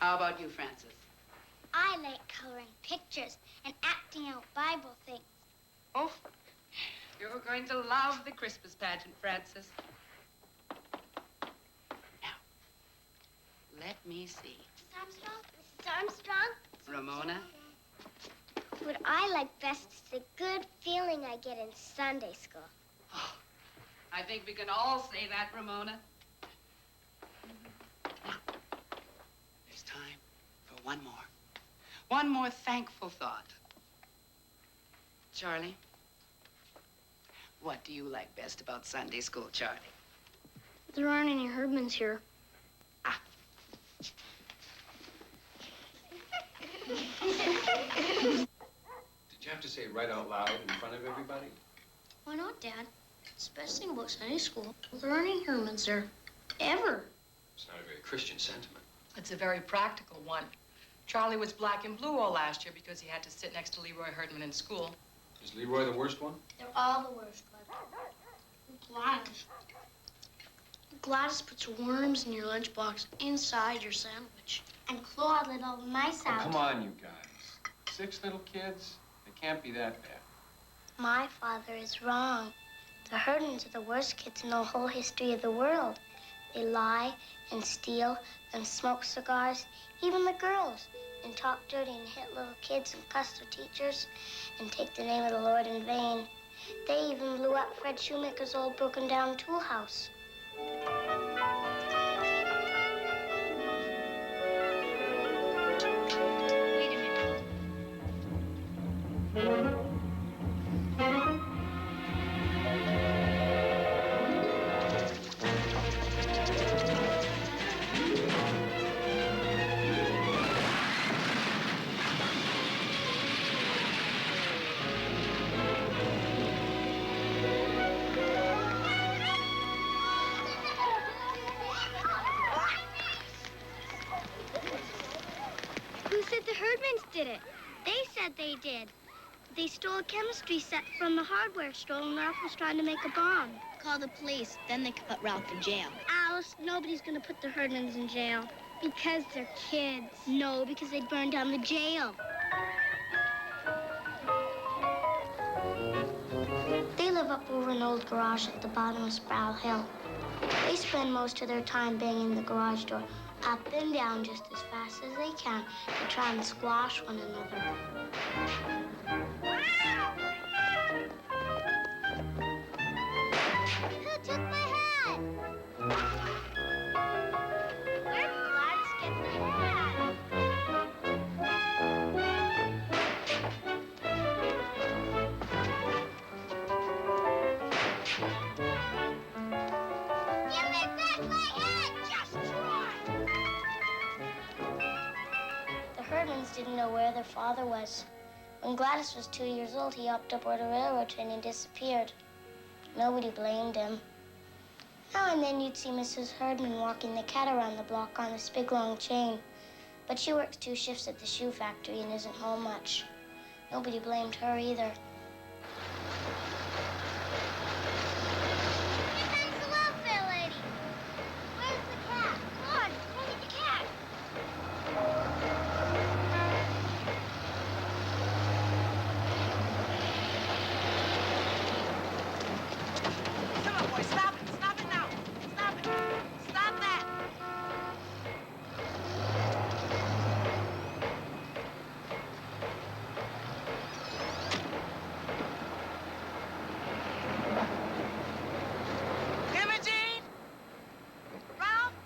How about you, Francis? I like coloring pictures and acting out Bible things. Oh, you're going to love the Christmas pageant, Francis. Now, let me see. Mrs. Armstrong? Mrs. Armstrong? Ramona? What I like best is the good feeling I get in Sunday school. Oh, I think we can all say that, Ramona. Now, there's time for one more. One more thankful thought. Charlie, what do you like best about Sunday school, Charlie? There aren't any Herdmans here. Ah. Did you have to say it right out loud in front of everybody? Why not, Dad? It's the best thing about Sunday school. There aren't any Herdmans there. Ever. It's not a very Christian sentiment. It's a very practical one. Charlie was black and blue all last year because he had to sit next to Leroy Herdman in school. Is Leroy the worst one? They're all the worst, Gladys. Gladys puts worms in your lunchbox inside your sandwich. And Claude let all the mice Oh, out. come on, you guys. 6 little kids? It can't be that bad. My father is wrong. The Herdmans are the worst kids in the whole history of the world. They lie and steal and smoke cigars, even the girls, and talk dirty and hit little kids and cuss their teachers and take the name of the Lord in vain. They even blew up Fred Shoemaker's old broken-down tool house. Wait a minute. Who said the Herdmans did it? They said they did. They stole a chemistry set from the hardware store when Ralph was trying to make a bomb. Call the police, then they can put Ralph in jail. Alice, nobody's gonna put the Herdmans in jail. Because they're kids. No, because they'd burn down the jail. They live up over an old garage at the bottom of Sproul Hill. They spend most of their time banging the garage door up and down just as fast as they can to try and squash one another. Who took my hat? Where did Gladys get the hat? Give me back my hat! Just try! The Herdmans didn't know where their father was. When Gladys was 2 years old, he hopped aboard a railroad train and disappeared. Nobody blamed him. Now and then you'd see Mrs. Herdman walking the cat around the block on this big long chain. But she works 2 shifts at the shoe factory and isn't home much. Nobody blamed her either. Here comes the welfare lady. Where's the cat? Claude, go get the cat. Come on, boy, stop it. Stop it now. Stop it. Stop that. Imogene? Ralph?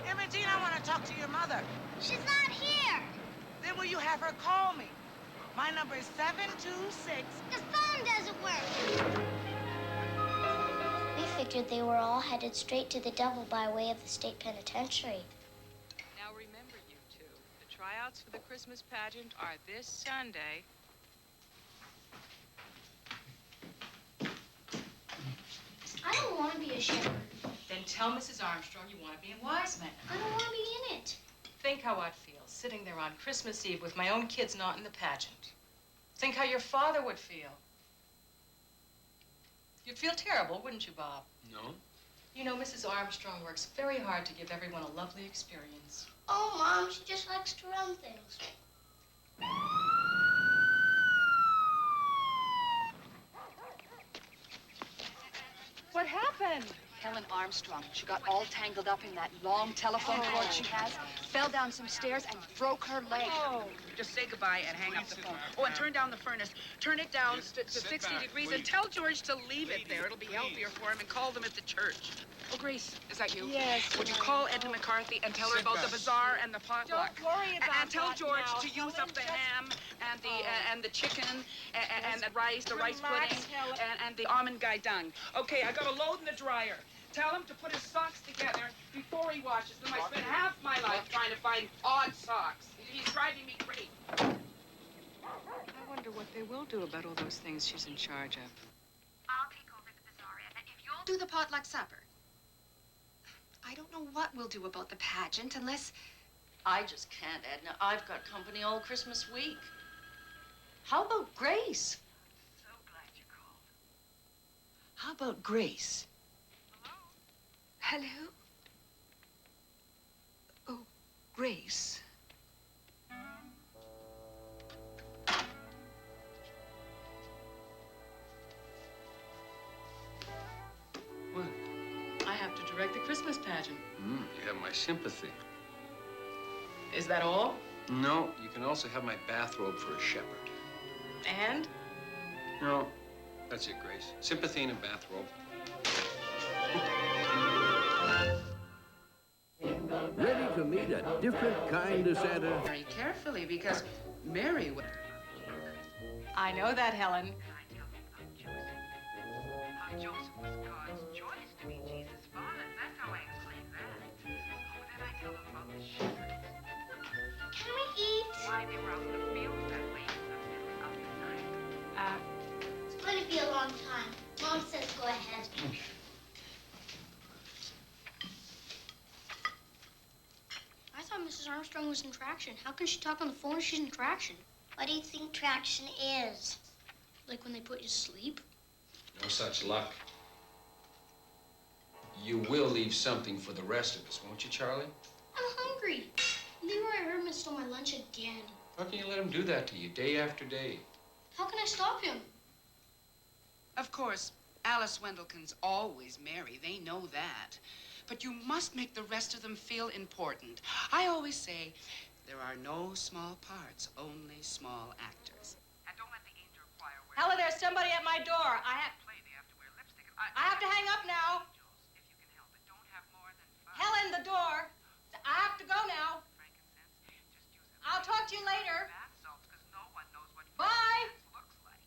Imogene, I want to talk to your mother. She's not here. Then will you have her call me? My number is 726. The phone doesn't work. We figured they were all headed straight to the devil by way of the state penitentiary. Now remember, you two, the tryouts for the Christmas pageant are this Sunday. I don't want to be a shepherd. Then tell Mrs. Armstrong you want to be in Wise Men. I don't want to be in it. Think how I'd feel sitting there on Christmas Eve with my own kids not in the pageant. Think how your father would feel. You'd feel terrible, wouldn't you, Bob? No. You know, Mrs. Armstrong works very hard to give everyone a lovely experience. Oh, Mom, she just likes to run things. What happened? Helen Armstrong. She got all tangled up in that long telephone cord she has, fell down some stairs, and broke her leg. Oh. Just say goodbye and hang up the phone. Oh, and turn down the furnace. Turn it down to 60 degrees and tell George to leave it there. It'll be healthier for him, and call them at the church. Oh, Grace, is that you? Yes. Would you call Edna McCarthy and tell her about the bazaar and the potluck? Don't worry about And tell that George now. to use up the ham and the chicken and the rice Relax, pudding Helen. and the almond guy dung. Okay, I got a load in the dryer. Tell him to put his socks together before he washes them. I spent half my life trying to find odd socks. He's driving me crazy. I wonder what they will do about all those things she's in charge of. I'll take over the bazaar, Edna, if you'll do the potluck supper. I don't know what we'll do about the pageant unless... I just can't, Edna. I've got company all Christmas week. How about Grace? So glad you called. How about Grace? Hello? Oh, Grace. What? I have to direct the Christmas pageant. You have my sympathy. Is that all? No, you can also have my bathrobe for a shepherd. And? No, that's it, Grace. Sympathy and a bathrobe. Ready to meet a different kind of Santa? Very carefully, because Mary would... I know that, Helen. I tell them about Joseph. How Joseph was God's choice to be Jesus' father. That's how I explain that. Oh, then I tell them about the shepherds. Can we eat? Why they were out in the fields that way in the middle of the night. It's going to be a long time. Mom says go ahead. I thought Mrs. Armstrong was in traction. How can she talk on the phone if she's in traction? What do you think traction is? Like when they put you to sleep? No such luck. You will leave something for the rest of us, won't you, Charlie? I'm hungry. Leroy Herdman stole my lunch again. How can you let him do that to you day after day? How can I stop him? Of course, Alice Wendelkin's always Mary. They know that. But you must make the rest of them feel important. I always say, there are no small parts, only small actors. And don't let the angel choir wear... Helen, there's somebody at my door. I have to wear lipstick. I have to hang up now. Angels, if you can help it, don't have more than 5. Helen, the door. I have to go now. Frankincense, just use it. I'll talk to you later. Bath salts, because no one knows what Bye. frankincense looks like.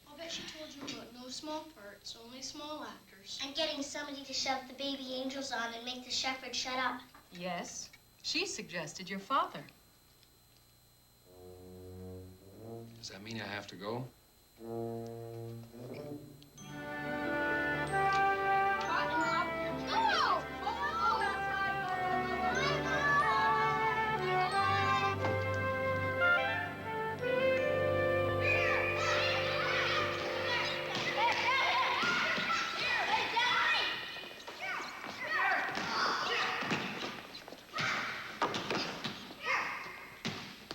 I'll bet she told you about no small parts, only small actors. And getting somebody to shove the baby angels on and make the shepherd shut up. Yes. She suggested your father. Does that mean I have to go?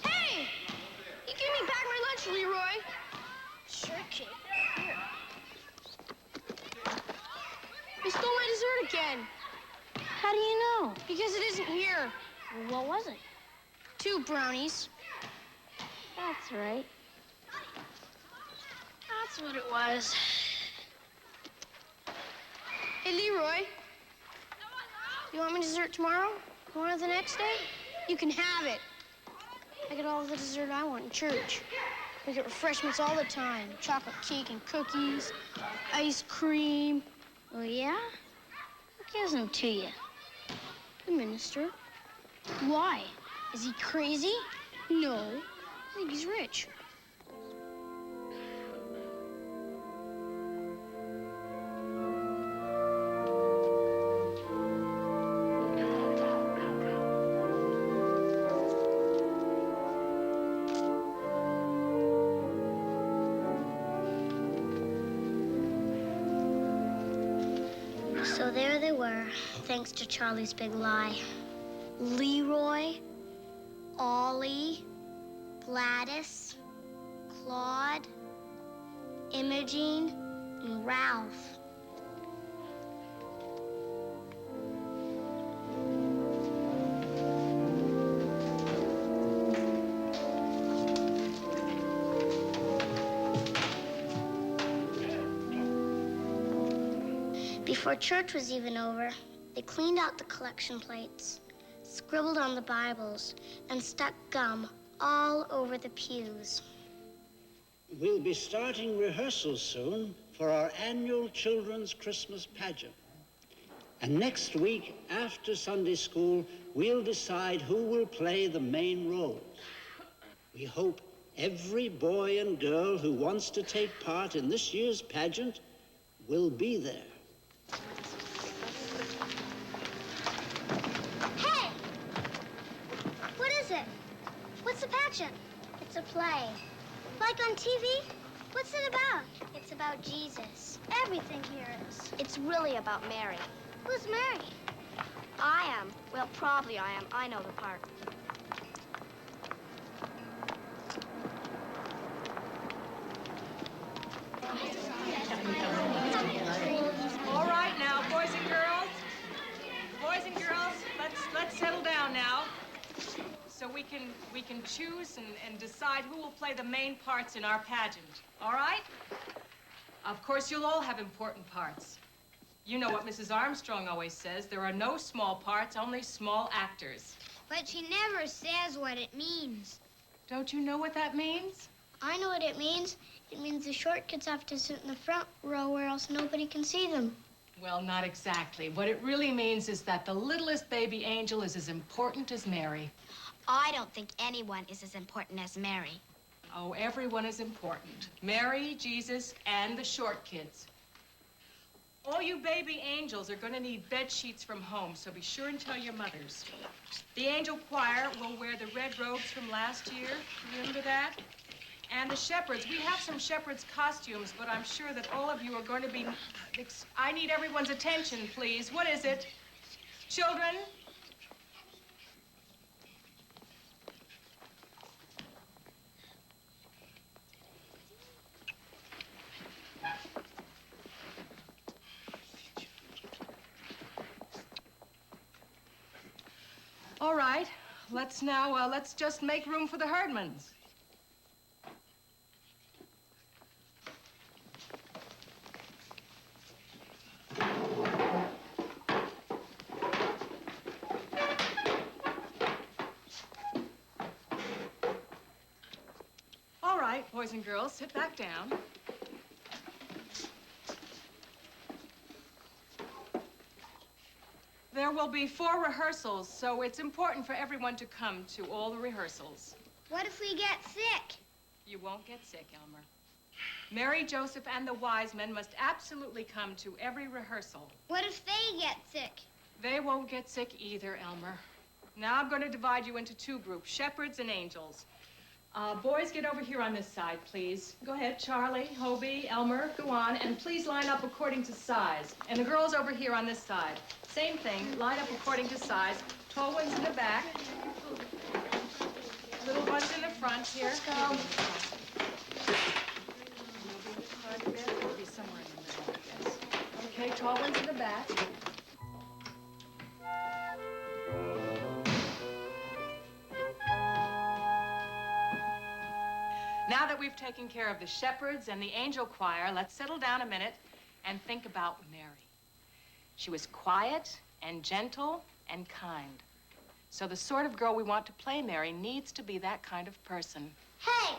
Hey! You give me back my lunch, Leroy. Sure, kid. Here. You stole my dessert again. How do you know? Because it isn't here. Well, what was it? 2 brownies. That's right. That's what it was. Hey, Leroy. You want my dessert tomorrow? You want it the next day? You can have it. I get all the dessert I want in church. We get refreshments all the time. Chocolate cake and cookies, ice cream. Oh, yeah? Who gives them to you? The minister. Why? Is he crazy? No. I think he's rich. there they were, thanks to Charlie's big lie. Leroy, Ollie, Gladys, Claude, Imogene, and Ralph. Before church was even over, they cleaned out the collection plates, scribbled on the Bibles, and stuck gum all over the pews. We'll be starting rehearsals soon for our annual children's Christmas pageant. And next week, after Sunday school, we'll decide who will play the main roles. We hope every boy and girl who wants to take part in this year's pageant will be there. Hey! What is it? What's the pageant? It's a play. Like on TV? What's it about? It's about Jesus. Everything here is. It's really about Mary. Who's Mary? I am. Well, probably I am. I know the part. All right now, boys and girls. Boys and girls, let's settle down now. So we can choose and decide who will play the main parts in our pageant. All right? Of course, you'll all have important parts. You know what Mrs. Armstrong always says, there are no small parts, only small actors. But she never says what it means. Don't you know what that means? I know what it means. It means the short kids have to sit in the front row or else nobody can see them. Well, not exactly. What it really means is that the littlest baby angel is as important as Mary. I don't think anyone is as important as Mary. Oh, everyone is important. Mary, Jesus, and the short kids. All you baby angels are going to need bed sheets from home, so be sure and tell your mothers. The angel choir will wear the red robes from last year. Remember that? And the shepherds, we have some shepherds' costumes, but I'm sure that all of you are going to be... I need everyone's attention, please. What is it? Children? All right, let's just make room for the Herdmans. All right, boys and girls, sit back down. There will be 4 rehearsals, so it's important for everyone to come to all the rehearsals. What if we get sick? You won't get sick, Elmer. Mary, Joseph, and the wise men must absolutely come to every rehearsal. What if they get sick? They won't get sick either, Elmer. Now I'm going to divide you into 2 groups, shepherds and angels. Boys, get over here on this side, please. Go ahead, Charlie, Hobie, Elmer, go on, and please line up according to size. And the girls over here on this side. Same thing, line up according to size. Tall ones in the back. Little ones in the front here. Let's go. We'll be somewhere in the middle, I guess. Okay, tall ones in the back. Now that we've taken care of the shepherds and the angel choir, let's settle down a minute and think about Mary. She was quiet and gentle and kind. So the sort of girl we want to play Mary needs to be that kind of person. Hey,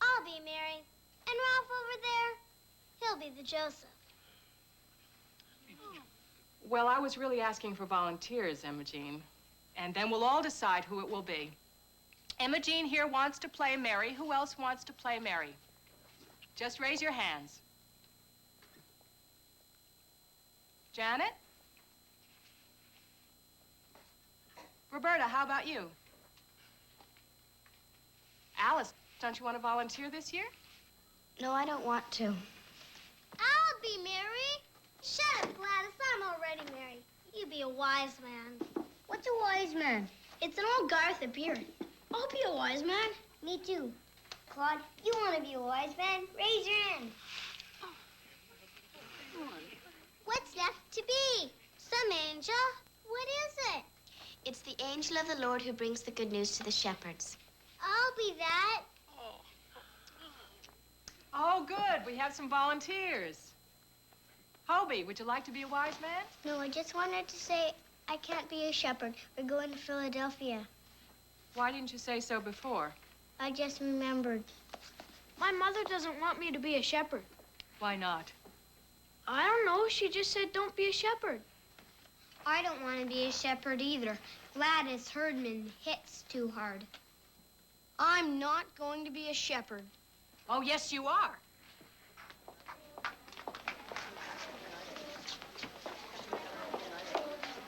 I'll be Mary. And Ralph over there, he'll be the Joseph. Well, I was really asking for volunteers, Imogene. And then we'll all decide who it will be. Imogene here wants to play Mary. Who else wants to play Mary? Just raise your hands. Janet? Roberta, how about you? Alice, don't you want to volunteer this year? No, I don't want to. I'll be Mary. Shut up, Gladys. I'm already married. You be a wise man. What's a wise man? It's an old guy with a beard. I'll be a wise man. Me too. Claude, you want to be a wise man? Raise your hand. What's left to be? Some angel? What is it? It's the angel of the Lord who brings the good news to the shepherds. I'll be that. Oh, good. We have some volunteers. Hobie, would you like to be a wise man? No, I just wanted to say I can't be a shepherd. We're going to Philadelphia. Why didn't you say so before? I just remembered. My mother doesn't want me to be a shepherd. Why not? I don't know. She just said don't be a shepherd. I don't want to be a shepherd either. Gladys Herdman hits too hard. I'm not going to be a shepherd. Oh, yes, you are.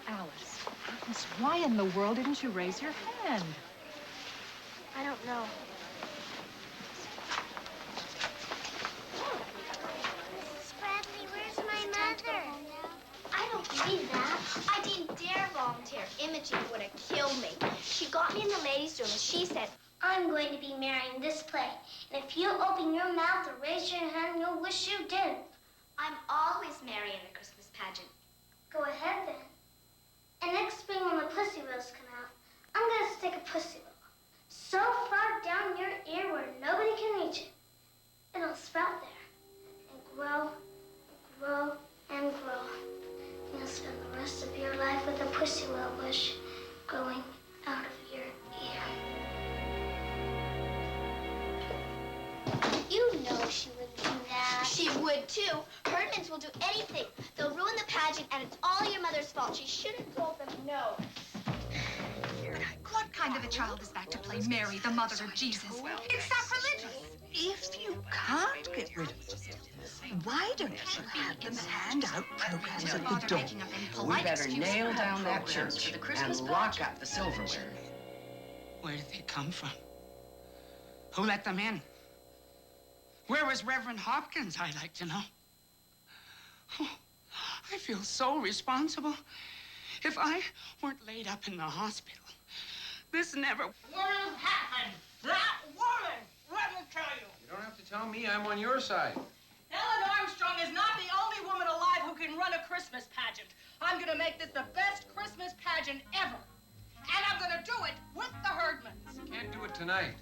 Alice, why in the world didn't you raise your hand? I don't know. Mrs. Bradley, where's my mother? I don't believe that. I didn't dare volunteer. Imogen would have killed me. She got me in the ladies' room and she said, I'm going to be marrying this play. And if you open your mouth or raise your hand, you'll wish you didn't. I'm always Mary in the Christmas pageant. Go ahead then. And next spring when the pussy willows come out, I'm going to stick a pussy willow so far down your ear where nobody can reach it. It'll sprout there and grow and grow and grow. And you'll spend the rest of your life with a pussy willow bush growing out of your ear. You know she wouldn't do that. She would, too. Herdmans will do anything. They'll ruin the pageant, and it's all your mother's fault. She should have told them no. What kind of a child is that to play Mary, the mother of Jesus? It's sacrilegious. If you can't get rid of it, why don't you have them hand out programs at the door? We better nail down that church and lock up the silverware. Where did they come from? Who let them in? Where was Reverend Hopkins, I'd like to know. Oh, I feel so responsible. If I weren't laid up in the hospital, this never... What has happened? That woman! Let me tell you. You don't have to tell me. I'm on your side. Ellen Armstrong is not the only woman alive who can run a Christmas pageant. I'm going to make this the best Christmas pageant ever. And I'm going to do it with the Herdmans. You can't do it tonight.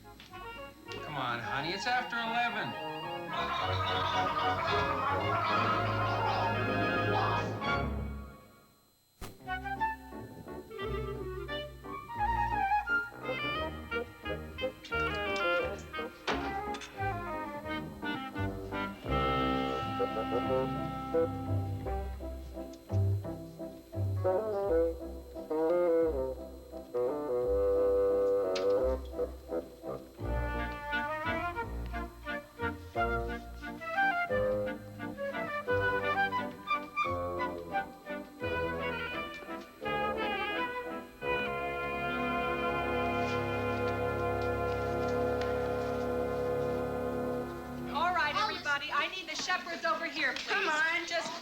Come on, honey. It's after 11. Shepherds over here, please. Come on. Just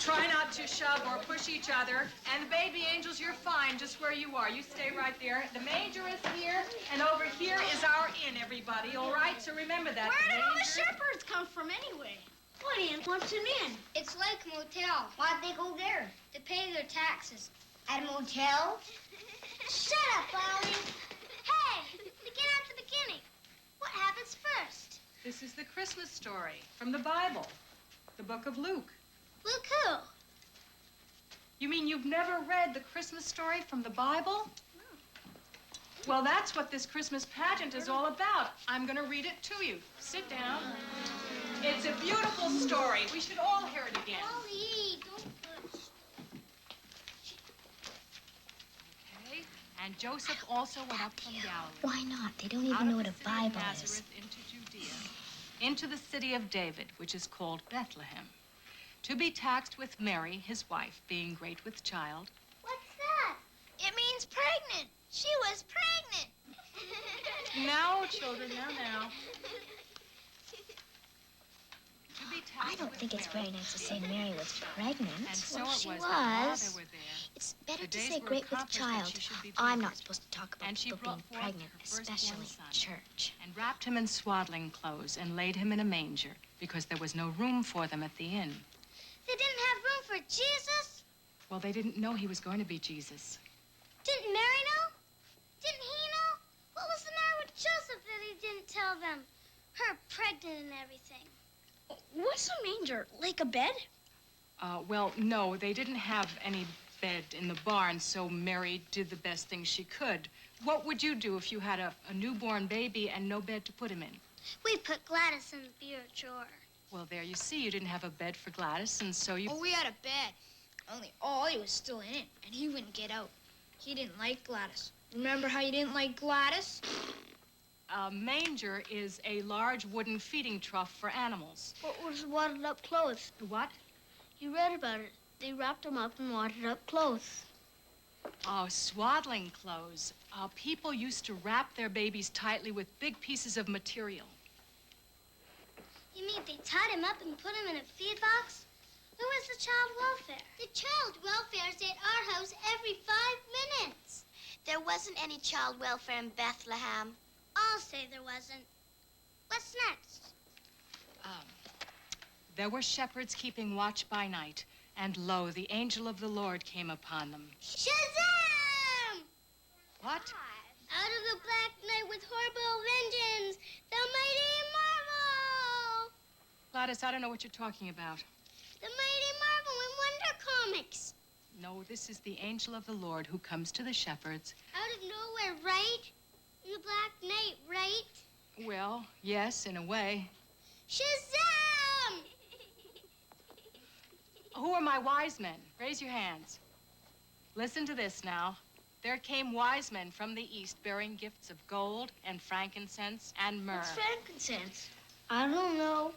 try not to shove or push each other. And the baby angels, you're fine just where you are. You stay right there. The manger is here, and over here is our inn, everybody, all right? So remember that. Where did all the shepherds come from anyway? What inn? What's an inn? It's like a motel. Why'd they go there? To pay their taxes. At a motel? Shut up, Ollie. Hey, begin at the beginning. What happens first? This is the Christmas story from the Bible, the book of Luke. Luke who? You mean you've never read the Christmas story from the Bible? No. Well, that's what this Christmas pageant is all about. I'm going to read it to you. Sit down. It's a beautiful story. We should all hear it again. Ollie, don't push. Okay. And Joseph also went up from Galilee. Why not? They don't even know what a Bible is. Nazareth into Judea, into the city of David, which is called Bethlehem, to be taxed with Mary, his wife, being great with child. What's that? It means pregnant. She was pregnant. Now, children, now. To be taxed with think it's very nice to say Mary was pregnant. And so Well, it she was that while was. they were there, It's better the to days say were great with accomplished that child. she should be I'm delivered. not supposed to talk about And she people being brought forth pregnant, her firstborn especially son, in church. and wrapped him in swaddling clothes and laid him in a manger because there was no room for them at the inn. They didn't have room for Jesus? Well, they didn't know he was going to be Jesus. Didn't Mary know? Didn't he know? What was the matter with Joseph that he didn't tell them? Her pregnant and everything. What's a manger? Like a bed? Well, no, they didn't have any bed in the barn, so Mary did the best thing she could. What would you do if you had a newborn baby and no bed to put him in? We put Gladys in the bureau drawer. Well, there you see, you didn't have a bed for Gladys, and so you... Oh, we had a bed. Only Ollie was still in it, and he wouldn't get out. He didn't like Gladys. Remember how you didn't like Gladys? A manger is a large wooden feeding trough for animals. What was wadded up clothes? What? You read about it. They wrapped them up in wadded up clothes. Oh, swaddling clothes. People used to wrap their babies tightly with big pieces of material. You mean they tied him up and put him in a feed box? Where was the child welfare? The child welfare's at our house every 5 minutes. There wasn't any child welfare in Bethlehem. I'll say there wasn't. What's next? There were shepherds keeping watch by night, and lo, the angel of the Lord came upon them. Shazam! What? Out of the black night with horrible vengeance, the mighty Marvel! Gladys, I don't know what you're talking about. The mighty Marvel in Wonder Comics. No, this is the angel of the Lord who comes to the shepherds. Out of nowhere, right? In the black night, right? Well, yes, in a way. Shazam! Who are my wise men? Raise your hands. Listen to this now. There came wise men from the east bearing gifts of gold and frankincense and myrrh. What's frankincense? I don't know.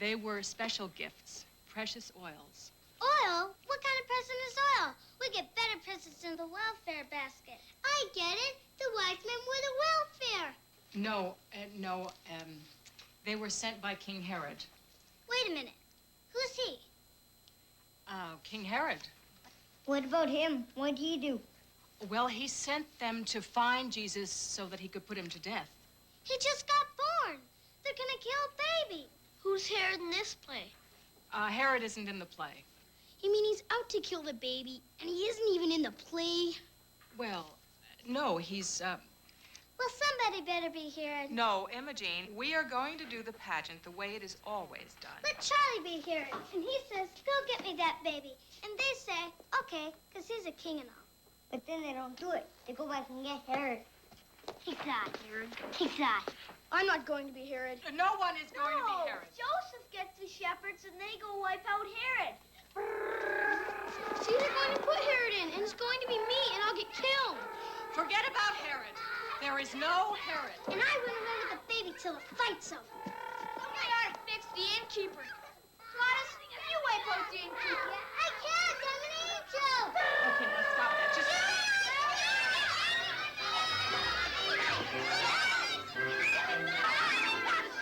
They were special gifts, precious oils. Oil? What kind of present is oil? We get better presents in the welfare basket. I get it. The wise men were the welfare. No, they were sent by King Herod. Wait a minute. Who's he? King Herod. What about him? What did he do? Well, he sent them to find Jesus so that he could put him to death. He just got born. They're gonna kill baby. Who's Herod in this play? Herod isn't in the play. You mean he's out to kill the baby, and he isn't even in the play? Well, no, he's, Well, somebody better be Herod. No, Imogene, we are going to do the pageant the way it is always done. Let Charlie be Herod, and he says, go get me that baby. And they say, okay, because he's a king and all. But then they don't do it. They go back and get Herod. Take that, Herod. Take that. I'm not going to be Herod. No one is going to be Herod. Joseph gets the shepherds and they go wipe out Herod. See, they're going to put Herod in, and it's going to be me, and I'll get killed. Forget about Herod. There is no Herod. And I wouldn't remember the baby till the fight's over. I ought to fix the innkeeper. Gladys, you wipe out the innkeeper. I can't. I'm an angel. Okay, now stop that. Just...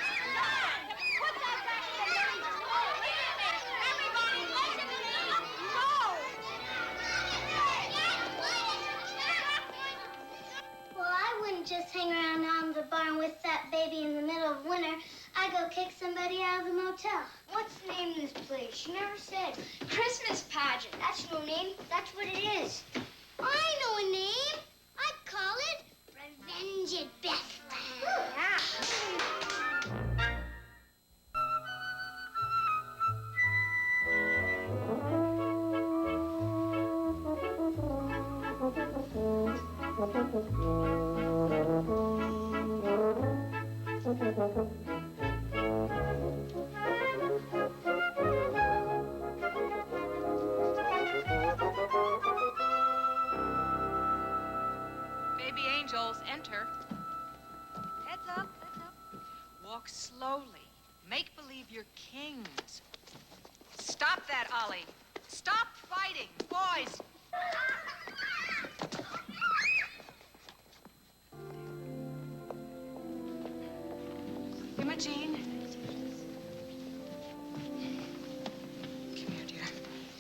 Put that back in the belly. Oh, wait a minute. Everybody, listen to me. Well, I wouldn't just hang around on the barn with that baby in the middle of winter. I'd go kick somebody out of the motel. What's the name of this place? She never said. Christmas Pageant. That's no name. That's what it is. I know a name. I'd call it Revenge at Bethlehem. Baby angels, enter. Heads up, heads up. Walk slowly. Make believe you're kings. Stop that, Ollie. Stop fighting. Boys. Imogene.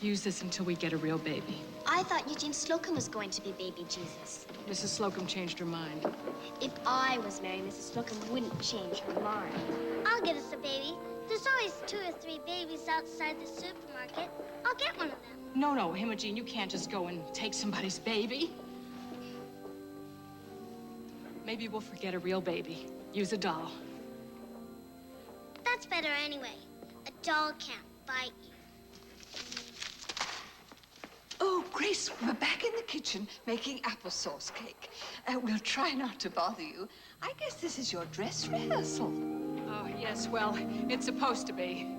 Use this until we get a real baby. I thought Eugene Slocum was going to be baby Jesus. Mrs. Slocum changed her mind. If I was Mary, Mrs. Slocum wouldn't change her mind. I'll get us a baby. There's always 2 or 3 babies outside the supermarket. I'll get one of them. No, Imogene, you can't just go and take somebody's baby. Maybe we'll forget a real baby. Use a doll. That's better anyway. A doll can't bite you. Oh, Grace, we're back in the kitchen making applesauce cake. We'll try not to bother you. I guess this is your dress rehearsal. Oh, yes, well, it's supposed to be.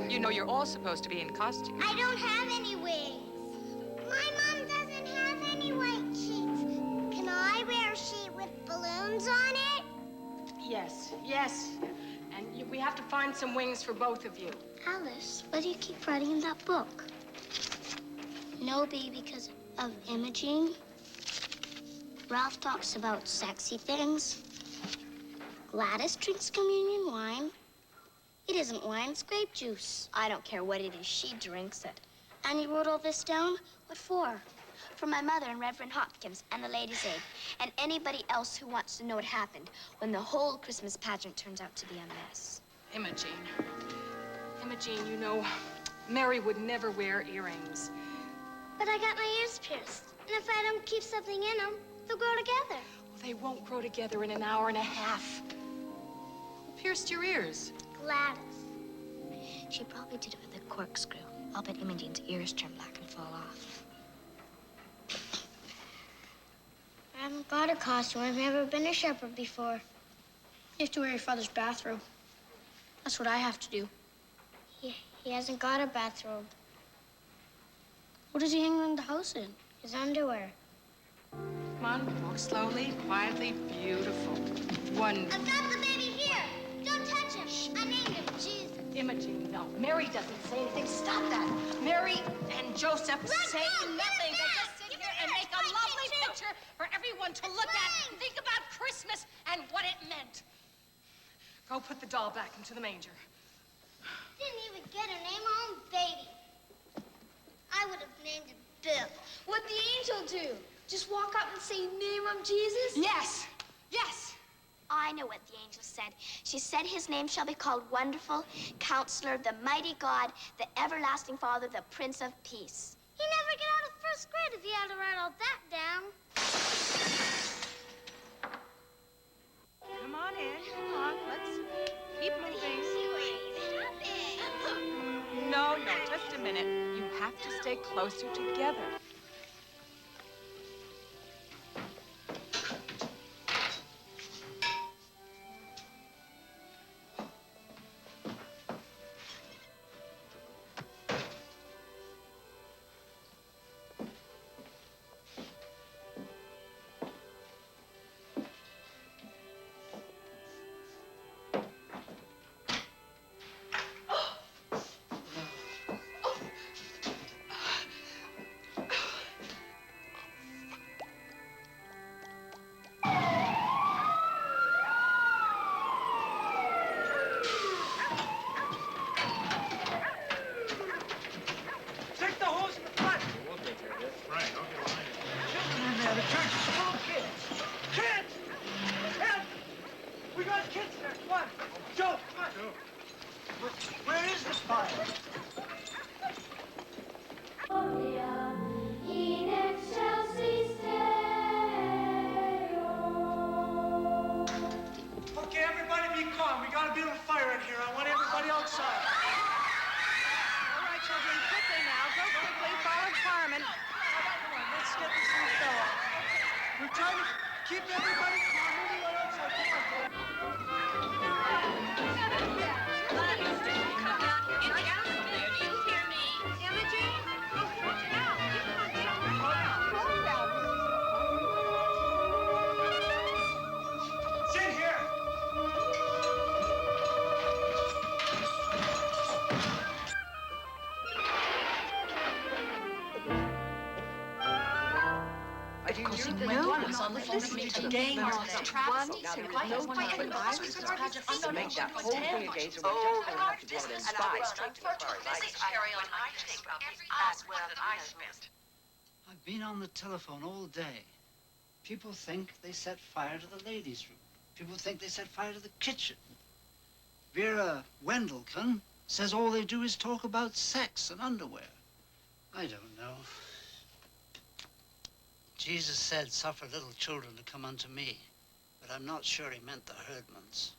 You know, you're all supposed to be in costume. I don't have any wings. My mom doesn't have any white sheets. Can I wear a sheet with balloons on it? Yes. And we have to find some wings for both of you. Alice, why do you keep writing in that book? No baby because of Imogene. Ralph talks about sexy things. Gladys drinks communion wine. It isn't wine, it's grape juice. I don't care what it is, she drinks it. And you wrote all this down? What for? For my mother and Reverend Hopkins and the Ladies' Aid, and anybody else who wants to know what happened when the whole Christmas pageant turns out to be a mess. Imogene, you know, Mary would never wear earrings. But I got my ears pierced. And if I don't keep something in them, they'll grow together. Well, they won't grow together in an hour and a half. Who pierced your ears? Gladys. She probably did it with a corkscrew. I'll bet Imogene's ears turn black and fall off. I haven't got a costume. I've never been a shepherd before. You have to wear your father's bathrobe. That's what I have to do. He hasn't got a bathrobe. What does he hang around the house in? His underwear. Come on, walk slowly, quietly, beautiful. Wonderful. I've got the baby here. Don't touch him. I named him Jesus. Imogen, no. Mary doesn't say anything. Stop that. Mary and Joseph say nothing. They just sit here and make a lovely picture for everyone to look at and think about Christmas and what it meant. Go put the doll back into the manger. Didn't even get her name on baby. I would have named it Bill. What'd the angel do? Just walk up and say, name of Jesus? Yes. I know what the angel said. She said his name shall be called Wonderful, Counselor, the Mighty God, the Everlasting Father, the Prince of Peace. He'd never get out of first grade if he had to write all that down. Come on in. Come on. Let's keep moving. No, just a minute. You have to stay closer together. was on the phone with me today. Travesty said I was going to Christmas pageant. I'm not make that whole thing engaged. Oh, we have to go and inspire. Please carry on. I think of the hours that I spent. I've been on the telephone all day. People think they set fire to the ladies' room. People think they set fire to the kitchen. Vera Wendelken says all they do is talk about sex and underwear. I don't know. Jesus said, suffer little children to come unto me, but I'm not sure he meant the herdmans.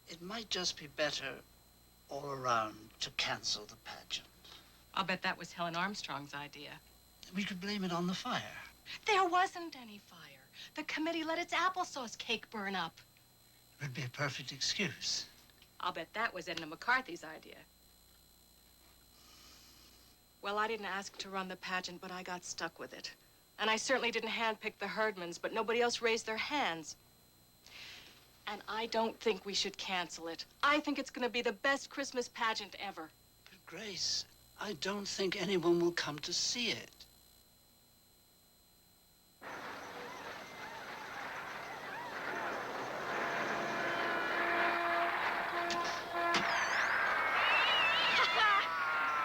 It might just be better all around to cancel the pageant. I'll bet that was Helen Armstrong's idea. We could blame it on the fire. There wasn't any fire. The committee let its applesauce cake burn up. It would be a perfect excuse. I'll bet that was Edna McCarthy's idea. Well, I didn't ask to run the pageant, but I got stuck with it. And I certainly didn't handpick the herdmans, but nobody else raised their hands. And I don't think we should cancel it. I think it's going to be the best Christmas pageant ever. But Grace, I don't think anyone will come to see it.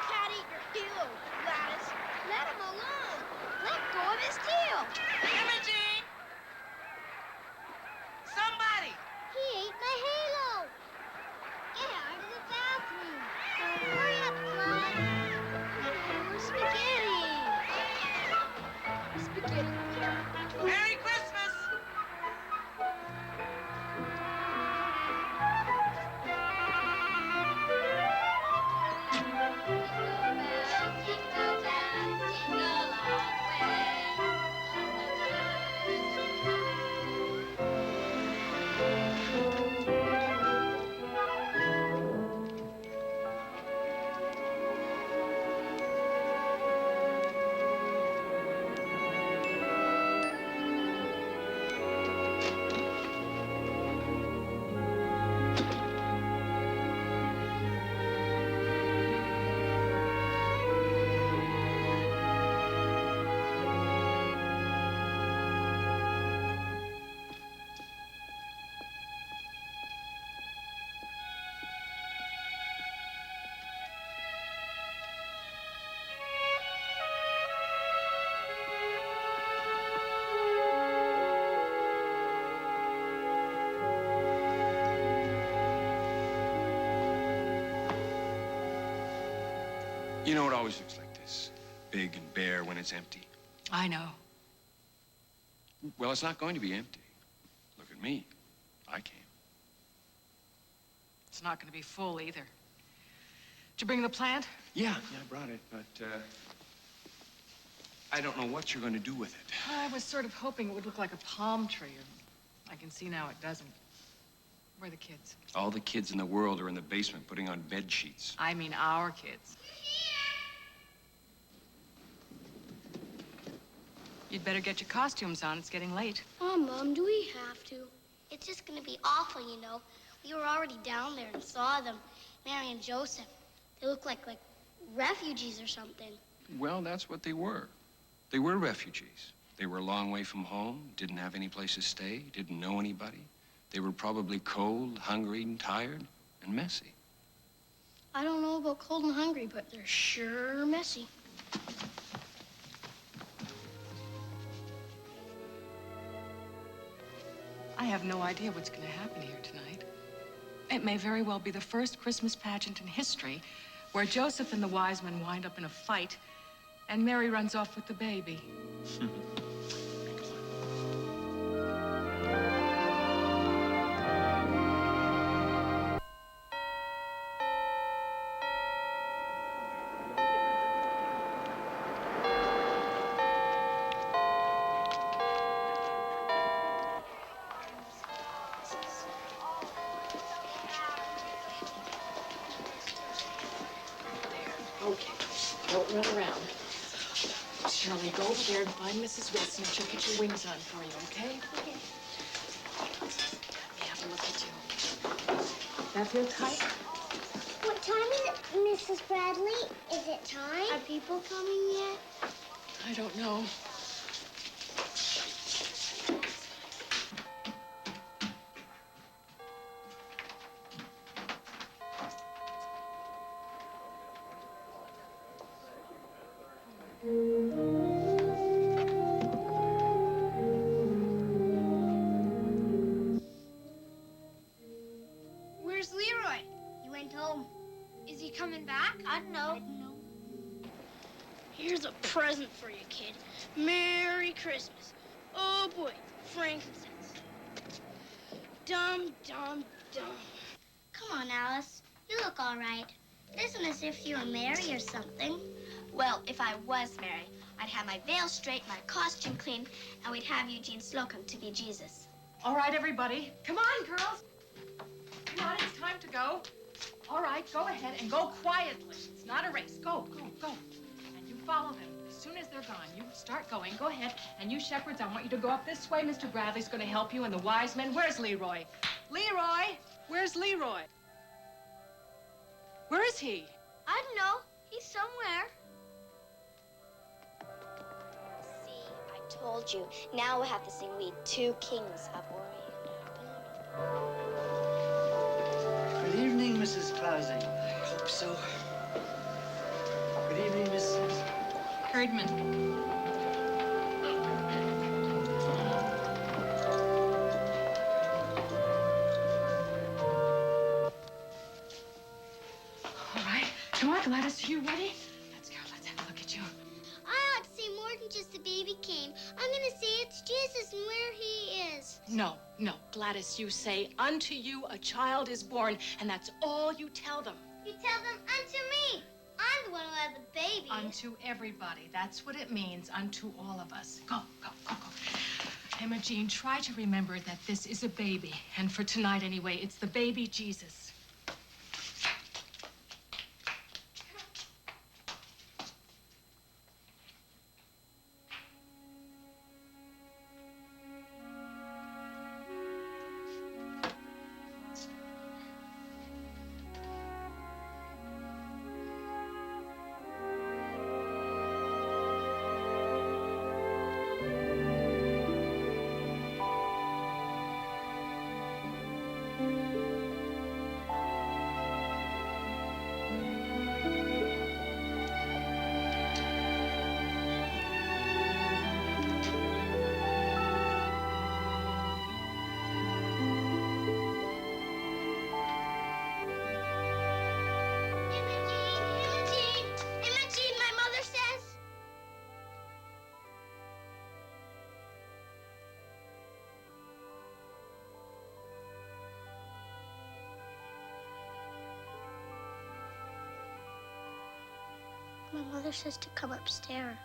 Can't eat your heel, Gladys. Let him alone. Let go of his tail. Imogene! Somebody! He ate my halo. Get out of the bathroom. Hurry up, Clyde. More spaghetti. Spaghetti. Merry Christmas! Jingle bells, jingle all the way. You know, it always looks like this. Big and bare when it's empty. I know. Well, it's not going to be empty. Look at me. I came. It's not going to be full either. Did you bring the plant? Yeah, I brought it, but, I don't know what you're going to do with it. I was sort of hoping it would look like a palm tree. I can see now it doesn't. Where are the kids? All the kids in the world are in the basement putting on bed sheets. I mean our kids. You'd better get your costumes on. It's getting late. Oh, Mom, do we have to? It's just gonna be awful, you know. We were already down there and saw them. Mary and Joseph. They look like refugees or something. Well, that's what they were. They were refugees. They were a long way from home, didn't have any place to stay, didn't know anybody. They were probably cold, hungry, and tired, and messy. I don't know about cold and hungry, but they're sure messy. I have no idea what's going to happen here tonight. It may very well be the first Christmas pageant in history where Joseph and the wise men wind up in a fight and Mary runs off with the baby. Okay, don't run around. Shirley, go over there and find Mrs. Wilson and she'll get your wings on for you, okay? Okay. Let me have a look at you. That feel tight? What time is it, Mrs. Bradley? Is it time? Are people coming yet? I don't know. went home. Is he coming back? I don't know. Here's a present for you, kid. Merry Christmas. Oh, boy, frankincense. Dum, dum, dum. Come on, Alice. You look all right. It isn't as if you were Mary or something. Well, if I was Mary, I'd have my veil straight, my costume clean, and we'd have Eugene Slocum to be Jesus. All right, everybody. Come on, girls. Come on, it's time to go. All right, go ahead and go quietly. It's not a race. Go, go, go. And you follow them. As soon as they're gone, you start going. Go ahead. And you shepherds, I want you to go up this way. Mr. Bradley's going to help you. And the wise men, where's Leroy? Leroy? Where's Leroy? Where is he? I don't know. He's somewhere. See, I told you. Now we'll have to sing We Two Kings of Orient. Good evening, Mrs. Clausing. I hope so. Good evening, Mrs. Herdman. All right. Come on, Gladys. You ready? Let's go. Let's have a look at you. I ought to say more than just the baby came. I'm going to say it's Jesus and where he is. No, no. Gladys, you say, unto you a child is born, and that's all you tell them. You tell them unto me. I'm the one who had the baby. Unto everybody. That's what it means, unto all of us. Go, go, go, go. Imogene, try to remember that this is a baby. And for tonight, anyway, it's the baby Jesus. Imogene, my mother says. My mother says to come upstairs.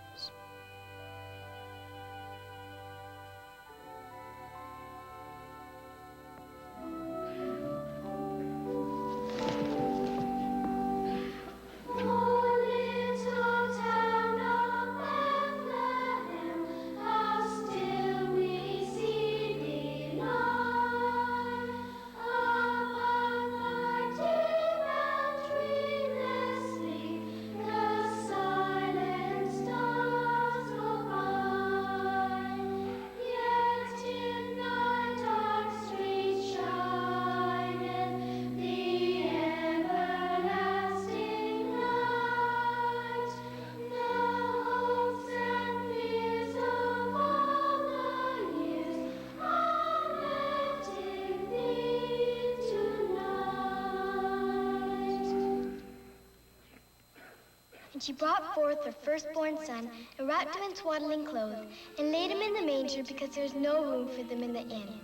And she brought forth her firstborn son, and wrapped him in swaddling clothes, and laid him in the manger, because there was no room for them in the inn.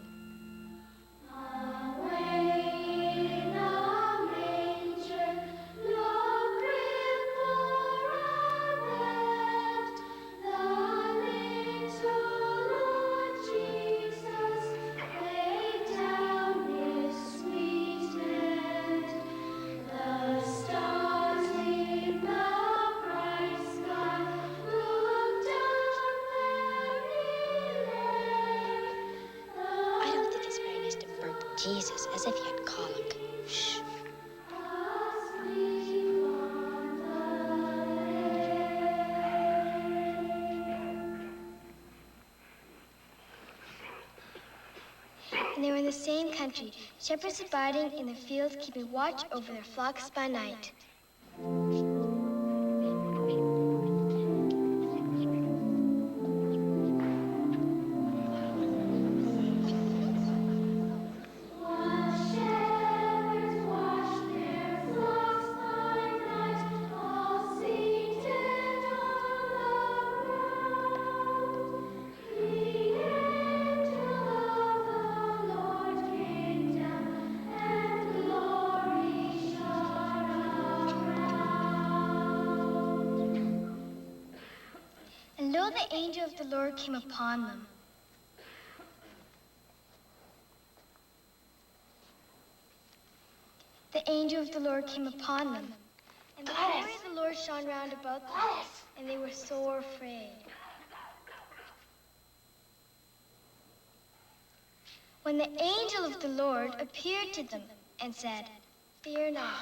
Jesus, as if he had colic. Shh. And they were in the same country, shepherds abiding in the fields, keeping watch over their flocks by night. Now the angel of the Lord came upon them. The angel of the Lord came upon them, and the glory of the Lord shone round about them, and they were sore afraid. When the angel of the Lord appeared to them and said, "Fear not."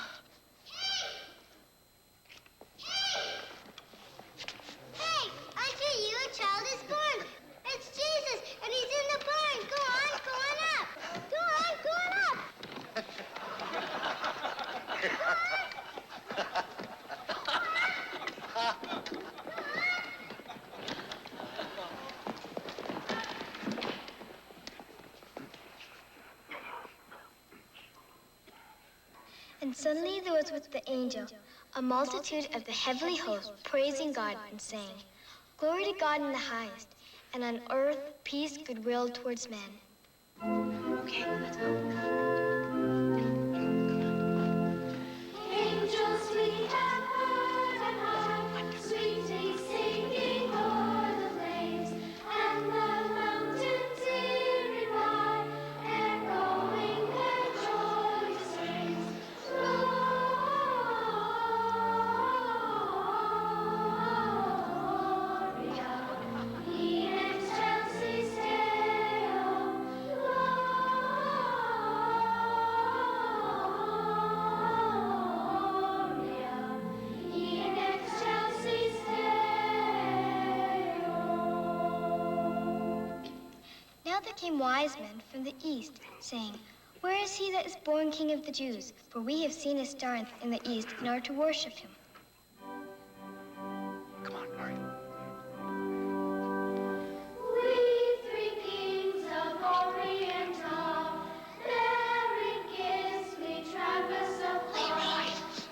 Hey, I see you. A child is born. It's Jesus, and he's in the barn. Go on up. Go on up. And suddenly there was with the angel a multitude of the heavenly host praising God and saying, "Glory to God in the highest, and on earth peace, goodwill towards men." Okay, let's go. Angels we have heard on high, sweetly singing o'er the flames, and the mountains eerie wide, echoing their joyous strains. Gloria in excelsis Deo, Gloria in excelsis Deo. Now there came wise men from the east, saying, "Where is he that is born King of the Jews? For we have seen his star in the east and are to worship him." Come on, hurry. We three kings of Orient are, bearing gifts we traverse afar.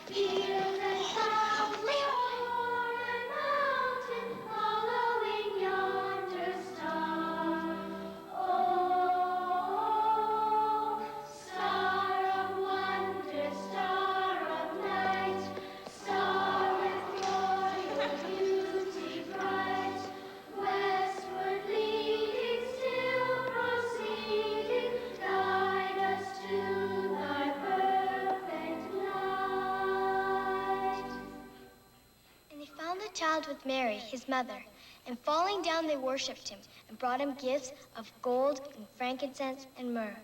Field and cloud, shore and mountain, following yonder star. Oh, star of wonder, star of night, star with royal beauty bright, westward leading, still proceeding, guide us to thy perfect light. And they found the child with Mary, his mother, and falling down they worshipped him and brought him gifts of gold and frankincense and myrrh.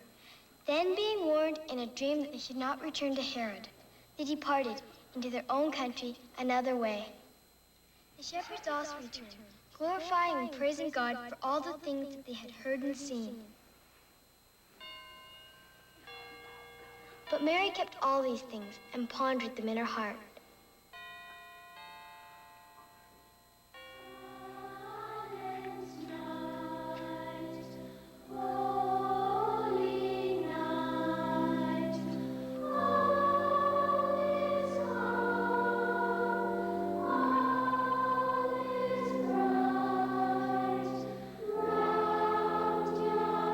Then being warned in a dream that they should not return to Herod, they departed into their own country another way. The shepherds also returned, glorifying and praising God for all the things that they had heard and seen. But Mary kept all these things and pondered them in her heart. Holy night, all is calm, all is bright, round your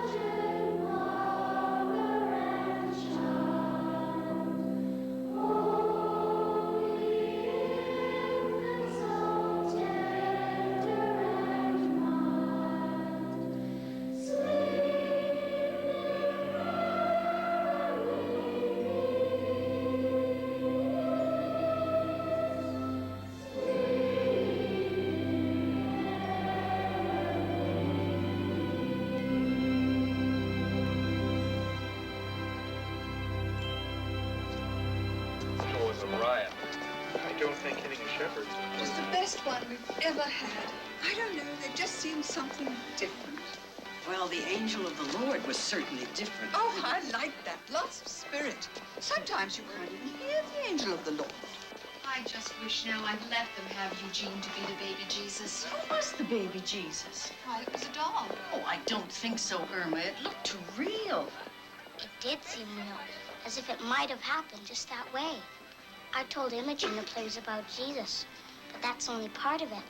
virgin mother and child. Holy infant, so tender and mild, sleep It was a riot. I don't think hitting shepherds It was the best one we've ever had. I don't know, there just seemed something different. Well, the angel of the Lord was certainly different. Oh, I liked that. Lots of spirit. Sometimes you can't even hear the angel of the Lord. I just wish now I'd let them have Eugene to be the baby Jesus. Who was the baby Jesus? Why, it was a doll. Oh, I don't think so, Irma. It looked too real. It did seem real, as if it might have happened just that way. I told Imogen the play was about Jesus, but that's only part of it.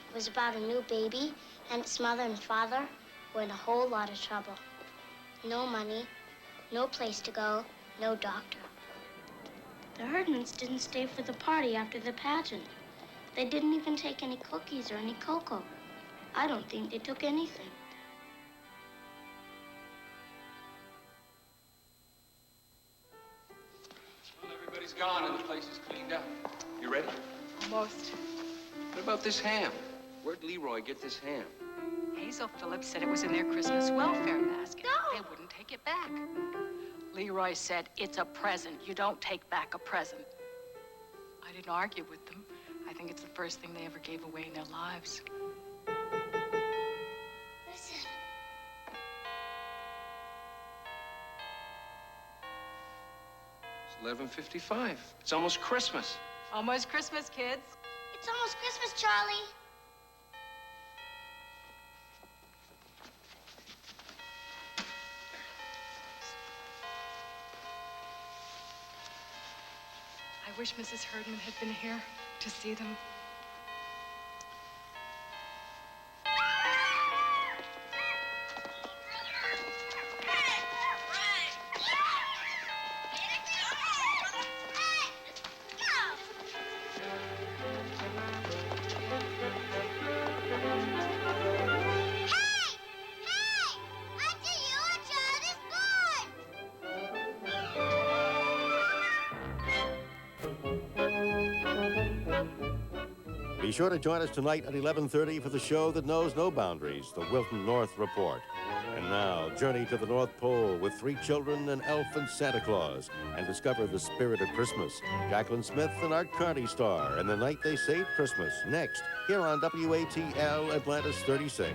It was about a new baby and its mother and father were in a whole lot of trouble. No money, no place to go, no doctor. The Herdmans didn't stay for the party after the pageant. They didn't even take any cookies or any cocoa. I don't think they took anything. Well, everybody's gone and the place is cleaned up. You ready? Almost. What about this ham? Where'd Leroy get this ham? Hazel Phillips said it was in their Christmas welfare basket. No! They wouldn't take it back. Leroy said, it's a present. You don't take back a present. I didn't argue with them. I think it's the first thing they ever gave away in their lives. Listen. It's 11:55. It's almost Christmas. Almost Christmas, kids. It's almost Christmas, Charlie. I wish Mrs. Herdman had been here to see them. Be sure to join us tonight at 11:30 for the show that knows no boundaries, the Wilton North Report. And now, journey to the North Pole with 3 children, an elf, and Santa Claus, and discover the spirit of Christmas. Jacqueline Smith and Art Carney star in The Night They Saved Christmas, next, here on WATL Atlantis 36.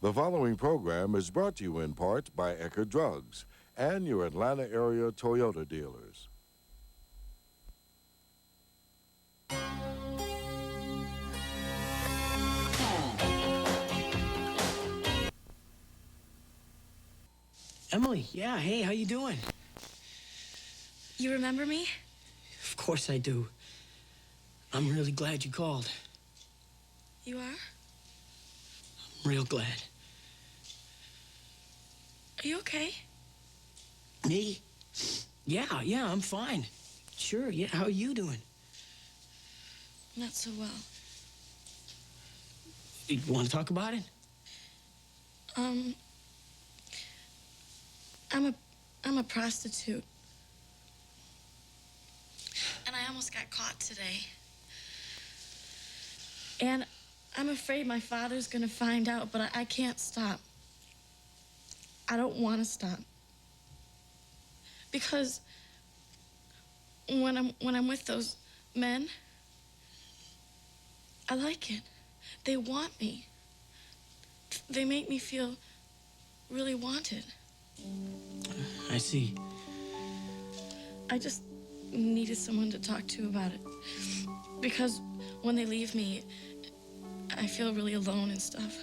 The following program is brought to you in part by Eckerd Drugs and your Atlanta area Toyota dealers. Emily, yeah, hey, how you doing? You remember me? Of course I do. I'm really glad you called. You are? I'm real glad. Are you okay? Me? Yeah, I'm fine. Sure, yeah, how are you doing? Not so well. You want to talk about it? I'm a prostitute. And I almost got caught today. And I'm afraid my father's gonna find out, but I can't stop. I don't want to stop. Because when I'm with those men, I like it. They want me. They make me feel really wanted. I see. I just needed someone to talk to about it. Because when they leave me, I feel really alone and stuff.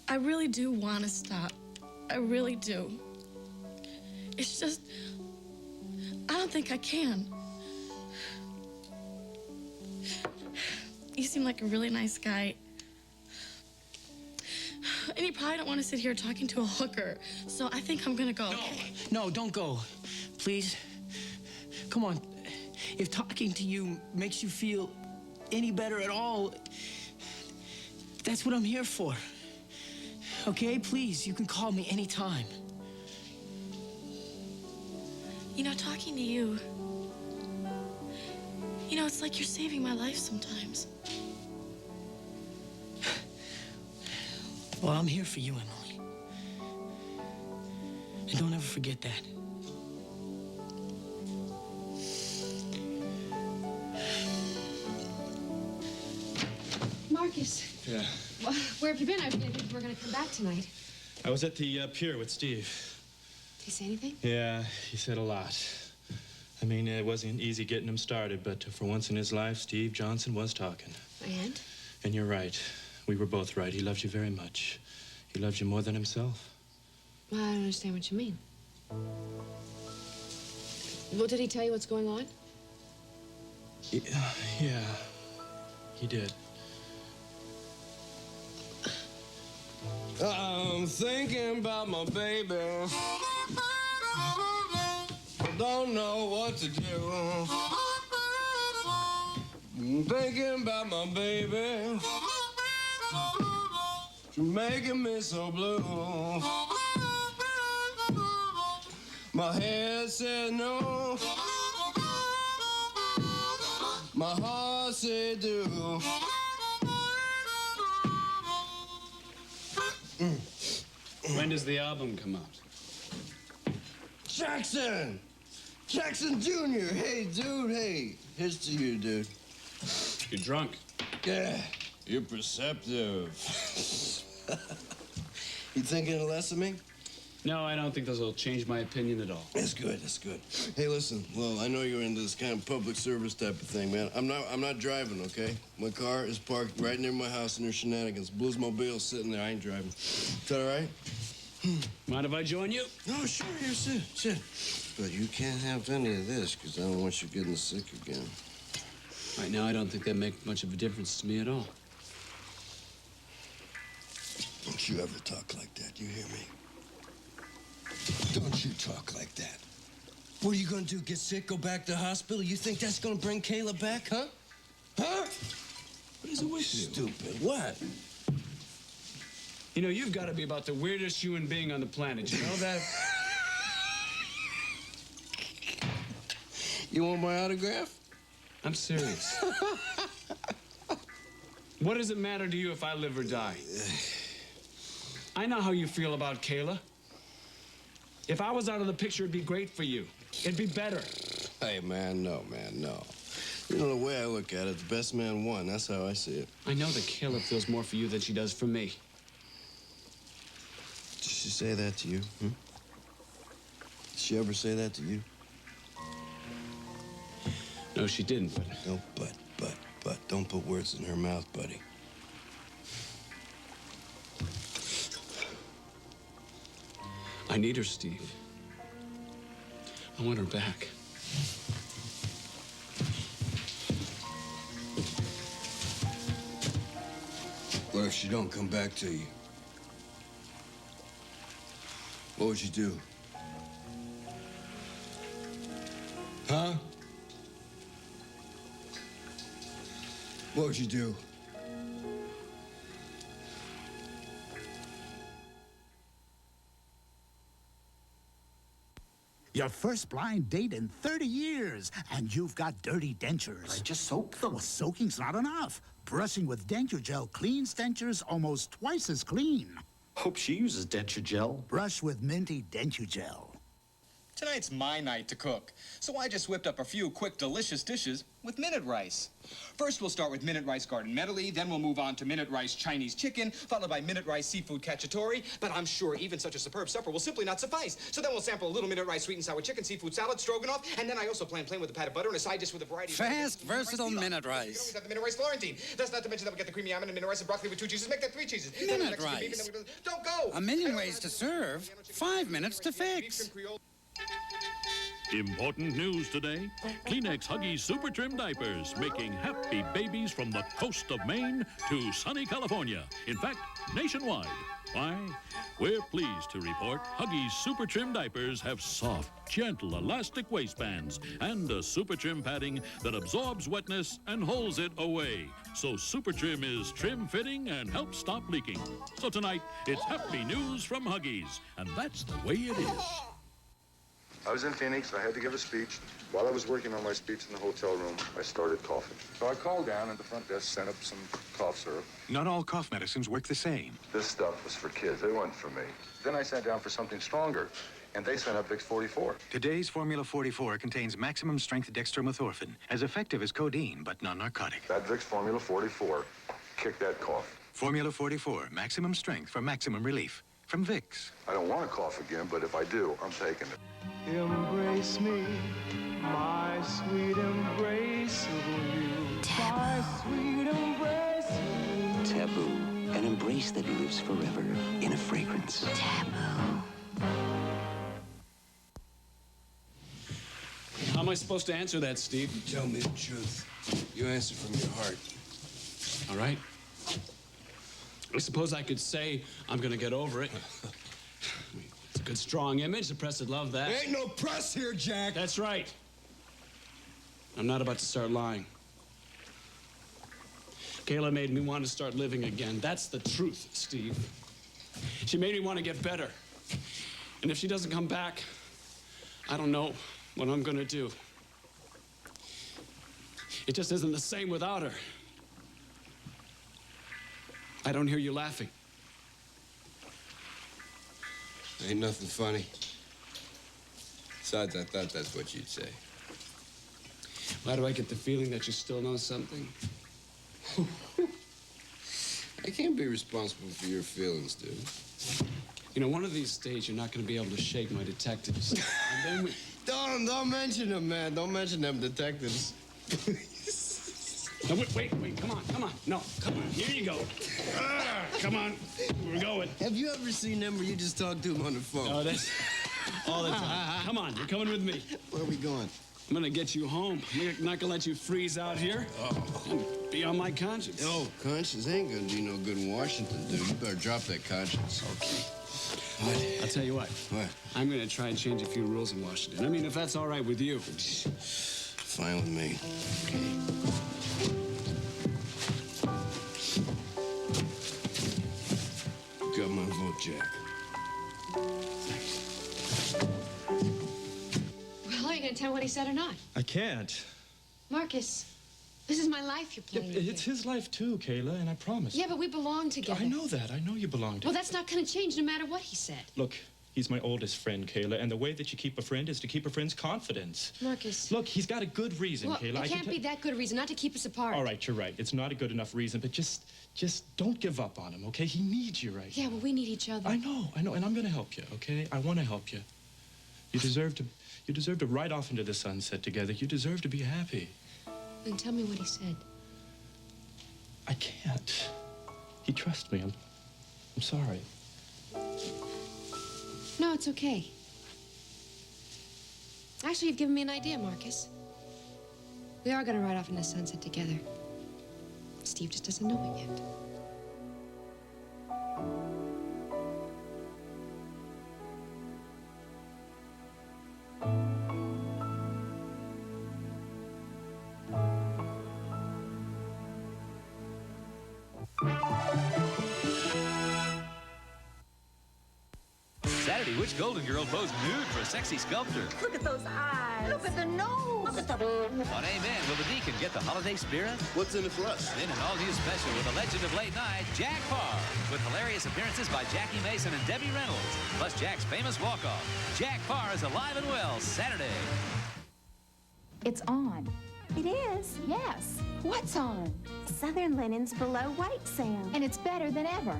I really do want to stop. I really do. It's just, I don't think I can. You seem like a really nice guy. And you probably don't want to sit here talking to a hooker. So I think I'm gonna go, okay? No, don't go. Please. Come on. If talking to you makes you feel any better at all, that's what I'm here for. Okay, please, you can call me anytime. You know, talking to you, it's like you're saving my life sometimes. Well, I'm here for you, Emily. And don't ever forget that. Marcus, Yeah. where have you been? I didn't think you were going to come back tonight. I was at the pier with Steve. Did he say anything? Yeah, he said a lot. I mean, it wasn't easy getting him started, but for once in his life, Steve Johnson was talking. And? And you're right. We were both right. He loves you very much. He loves you more than himself. Well, I don't understand what you mean. Well, did he tell you what's going on? Yeah, he did. I'm thinking about my baby. Don't know what to do. I'm thinking about my baby. She's making me so blue. My head said no. My heart said do. When does the album come out? Jackson! Jackson Jr. Hey, dude, hey. Here's to you, dude. You're drunk. Yeah, you're perceptive. You thinking less of me? No, I don't think those will change my opinion at all. That's good, that's good. Hey, listen, well, I know you're into this kind of public service type of thing, man. I'm not driving, okay? My car is parked right near my house and there's shenanigans. Bluesmobile's sitting there, I ain't driving. Is that all right? Mind if I join you? No, sure, here, sit. But you can't have any of this, because I don't want you getting sick again. Right now, I don't think that makes much of a difference to me at all. Don't you ever talk like that, you hear me? Don't you talk like that. What are you gonna do, get sick, go back to the hospital? You think that's gonna bring Kayla back, huh? Huh? What is it with you? Stupid, what? You know, you've got to be about the weirdest human being on the planet. You know that? You want my autograph? I'm serious. What does it matter to you if I live or die? I know how you feel about Kayla. If I was out of the picture, it'd be great for you. It'd be better. Hey, man, no. You know, the way I look at it, the best man won. That's how I see it. I know that Kayla feels more for you than she does for me. Did she say that to you? Did she ever say that to you? No, she didn't, but... No, but. Don't put words in her mouth, buddy. I need her, Steve. I want her back. What if she don't come back to you? What would you do? Huh? What would you do? Your first blind date in 30 years, and you've got dirty dentures. I just soaked them. Well, soaking's not enough. Brushing with denture gel cleans dentures almost twice as clean. Hope she uses denture gel. Brush with minty denture gel. Tonight's my night to cook, so I just whipped up a few quick, delicious dishes with minute rice. First, we'll start with minute rice garden medley, then we'll move on to minute rice Chinese chicken, followed by minute rice seafood cacciatore, but I'm sure even such a superb supper will simply not suffice. So then we'll sample a little minute rice sweet and sour chicken, seafood salad, stroganoff, and then I also plan plain with a pat of butter and a side dish with a variety of... Fast, versatile minute rice. We always have the minute rice Florentine. That's not to mention that we get the creamy almond and minute rice and broccoli with 2 cheeses. Make that 3 cheeses. Minute rice. Don't go! A million ways to serve, 5 minutes to fix. Important news today. Kleenex Huggies Super Trim Diapers, making happy babies from the coast of Maine to sunny California. In fact, nationwide. Why? We're pleased to report Huggies Super Trim Diapers have soft, gentle, elastic waistbands and a Super Trim padding that absorbs wetness and holds it away. So Super Trim is trim-fitting and helps stop leaking. So tonight, it's happy news from Huggies, and that's the way it is. I was in Phoenix. I had to give a speech. While I was working on my speech in the hotel room, I started coughing. So I called down, and the front desk sent up some cough syrup. Not all cough medicines work the same. This stuff was for kids. It wasn't for me. Then I sat down for something stronger, and they sent up Vicks 44. Today's Formula 44 contains maximum strength dextromethorphan, as effective as codeine, but non-narcotic. That Vicks Formula 44 kicked that cough. Formula 44, maximum strength for maximum relief. From Vicks. I don't want to cough again, but if I do, I'm taking it. Embrace me, my sweet embrace of you. My sweet embrace of you. Taboo, an embrace that lives forever in a fragrance. Taboo. How am I supposed to answer that, Steve? You tell me the truth. You answer from your heart. All right. I suppose I could say I'm gonna get over it. It's a good, strong image. The press would love that. There ain't no press here, Jack. That's right. I'm not about to start lying. Kayla made me want to start living again. That's the truth, Steve. She made me want to get better. And if she doesn't come back, I don't know what I'm gonna do. It just isn't the same without her. I don't hear you laughing. Ain't nothing funny. Besides, I thought that's what you'd say. Why do I get the feeling that you still know something? I can't be responsible for your feelings, dude. You know, one of these days, you're not going to be able to shake my detectives. And then we... Don't mention them, man. Don't mention them detectives. No, wait, come on. No, come on, here you go. Come on, we're going. Have you ever seen them where you just talk to them on the phone? Oh, that's all the time. Come on, you're coming with me. Where are we going? I'm gonna get you home. I'm not gonna let you freeze out here. Oh. Be on my conscience. No, conscience ain't gonna do no good in Washington, dude. You better drop that conscience. Okay. What? I'll tell you what. What? I'm gonna try and change a few rules in Washington. I mean, if that's all right with you. Fine with me. Okay. Got my vote, Jack. Well, are you going to tell what he said or not? I can't. Marcus, this is my life you're playing. It's his life too, Kayla, and I promise. Yeah, but we belong together. I know that. I know you belong together. Well, that's not going to change no matter what he said. Look, he's my oldest friend, Kayla, and the way that you keep a friend is to keep a friend's confidence. Marcus. Look, he's got a good reason, Well, Kayla. it can't be that good a reason not to keep us apart. All right, you're right. It's not a good enough reason, but just don't give up on him, okay? He needs you right Yeah, well, we need each other. I know, and I'm gonna help you, okay? I want to help you. You deserve to ride off into the sunset together. You deserve to be happy. Then tell me what he said. I can't. He trusts me. I'm sorry. No, it's okay. Actually, you've given me an idea, Marcus. We are going to ride off into the sunset together. Steve just doesn't know it yet. Saturday, which Golden Girl posed nude for a sexy sculptor? Look at those eyes. Look at the nose. Look at the... On Amen, will the Deacon get the holiday spirit? What's in it for us? Then an all-new special with a legend of late night, Jack Parr, with hilarious appearances by Jackie Mason and Debbie Reynolds, plus Jack's famous walk-off. Jack Parr is alive and well Saturday. It's on. It is? Yes. What's on? Southern Linen's below white sale. And it's better than ever.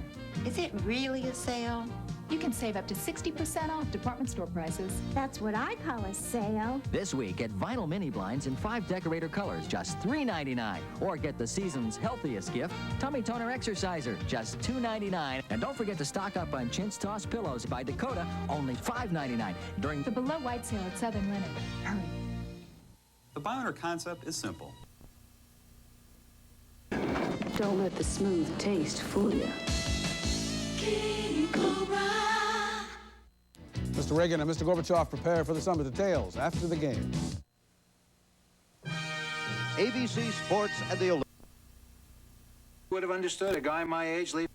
Is it really a sale? You can save up to 60% off department store prices. That's what I call a sale. This week, get vinyl mini blinds in 5 decorator colors, just $3.99. Or get the season's healthiest gift, Tummy Toner Exerciser, just $2.99. And don't forget to stock up on Chintz Toss pillows by Dakota, only $5.99. During the below white sale at Southern Linen. Hurry. The Bioner concept is simple. Don't let the smooth taste fool you. Mr. Reagan and Mr. Gorbachev prepare for the summit details after the game. ABC Sports and the Olympics. Would have understood a guy my age leaving.